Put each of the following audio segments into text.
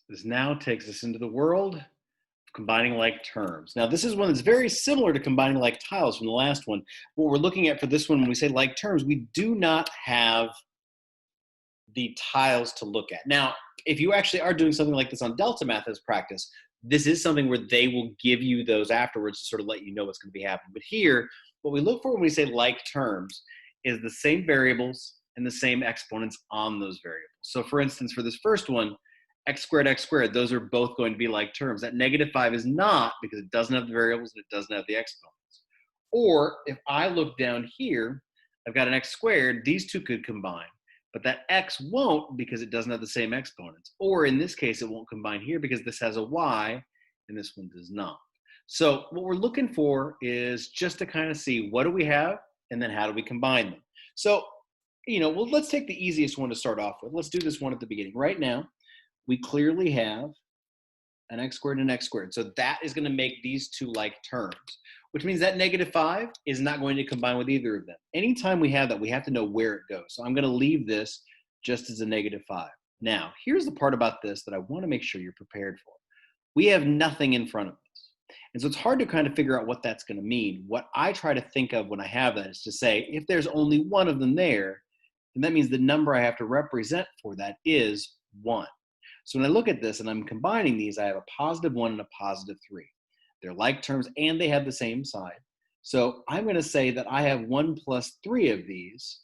This now takes us into the world of combining like terms. Now, this is one that's very similar to combining like tiles from the last one. What we're looking at for this one, when we say like terms, we do not have the tiles to look at. Now, if you actually are doing something like this on Delta Math as practice, this is something where they will give you those afterwards to sort of let you know what's going to be happening. But here, what we look for when we say like terms is the same variables and the same exponents on those variables. So for instance, for this first one, x squared, those are both going to be like terms. That -5 is not because it doesn't have the variables and it doesn't have the exponents. Or if I look down here, I've got an x squared, these two could combine. But that x won't because it doesn't have the same exponents. Or in this case, it won't combine here because this has a y and this one does not. So what we're looking for is just to kind of see what do we have and then how do we combine them. So, well, let's take the easiest one to start off with. Let's do this one at the beginning. Right now, we clearly have an x squared and an x squared. So that is going to make these two like terms, which means that -5 is not going to combine with either of them. Anytime we have that, we have to know where it goes. So I'm going to leave this just as a -5. Now, here's the part about this that I want to make sure you're prepared for. We have nothing in front of us. And so it's hard to kind of figure out what that's going to mean. What I try to think of when I have that is to say, if there's only one of them there, then that means the number I have to represent for that is 1. So when I look at this and I'm combining these, I have a +1 and a +3. They're like terms and they have the same sign. So I'm going to say that I have 1 plus 3 of these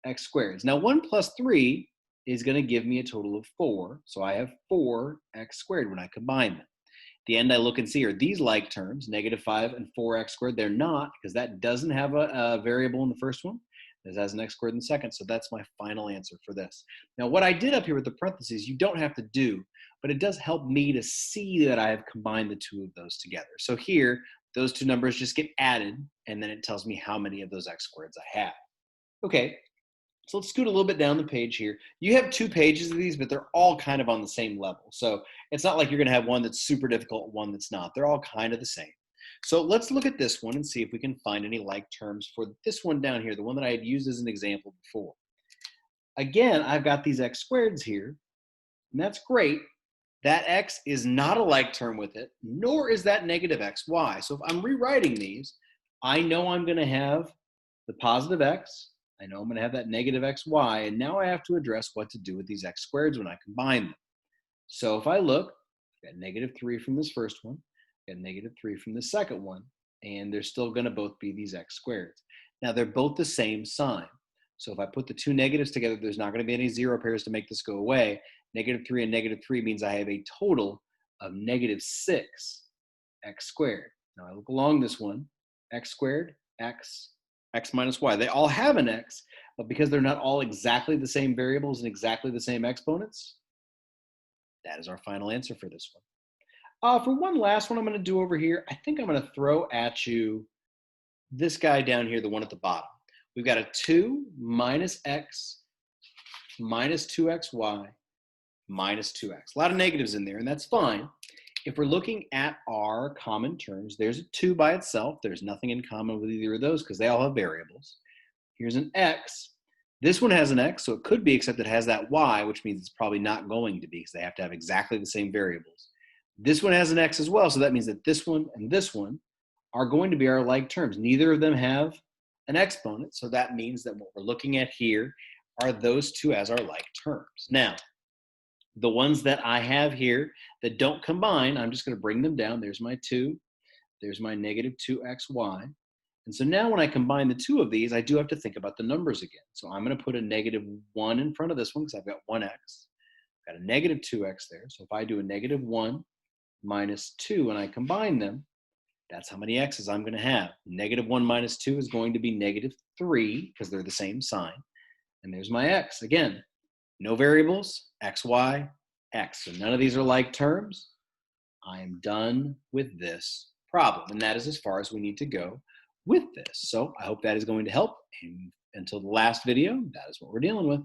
x squareds. Now 1 plus 3 is going to give me a total of 4. So I have 4 x squared when I combine them. At the end, I look and see, are these like terms, -5 and 4x squared? They're not, because that doesn't have a variable in the first one. This has an x squared in the second, so that's my final answer for this. Now, what I did up here with the parentheses, you don't have to do, but it does help me to see that I have combined the two of those together. So here, those two numbers just get added, and then it tells me how many of those x squareds I have. Okay, so let's scoot a little bit down the page here. You have 2 pages of these, but they're all kind of on the same level. So it's not like you're going to have one that's super difficult, one that's not. They're all kind of the same. So let's look at this one and see if we can find any like terms for this one down here, the one that I had used as an example before. Again, I've got these x squareds here, and that's great. That x is not a like term with it, nor is that -xy. So if I'm rewriting these, I know I'm going to have the positive x. I know I'm going to have that -xy, and now I have to address what to do with these x squareds when I combine them. So if I look, I've got -3 from this first one, I've got -3 from the second one, and they're still going to both be these x squareds. Now they're both the same sign. So if I put the two negatives together, there's not going to be any zero pairs to make this go away. -3 and -3 means I have a total of -6 x squared. Now I look along this one, x squared, x minus y. They all have an x, but because they're not all exactly the same variables and exactly the same exponents, that is our final answer for this one. For one last one I'm going to do over here, I think I'm going to throw at you this guy down here, the one at the bottom. We've got a 2 minus x minus 2xy minus 2x. A lot of negatives in there, and that's fine. If we're looking at our common terms, there's a 2 by itself. There's nothing in common with either of those because they all have variables. Here's an x. This one has an x, so it could be, except it has that y, which means it's probably not going to be because they have to have exactly the same variables. This one has an x as well, so that means that this one and this one are going to be our like terms. Neither of them have an exponent, so that means that what we're looking at here are those two as our like terms. Now, the ones that I have here that don't combine, I'm just going to bring them down. There's my 2. There's my -2xy. And so now when I combine the two of these, I do have to think about the numbers again. So I'm going to put a -1 in front of this one because I've got 1x. I've got a -2x there. So if I do a -1 minus 2 and I combine them, that's how many x's I'm going to have. -1 minus 2 is going to be -3 because they're the same sign. And there's my x. Again, no variables, x, y, x. So none of these are like terms. I am done with this problem. And that is as far as we need to go with this. So I hope that is going to help. And until the last video, that is what we're dealing with.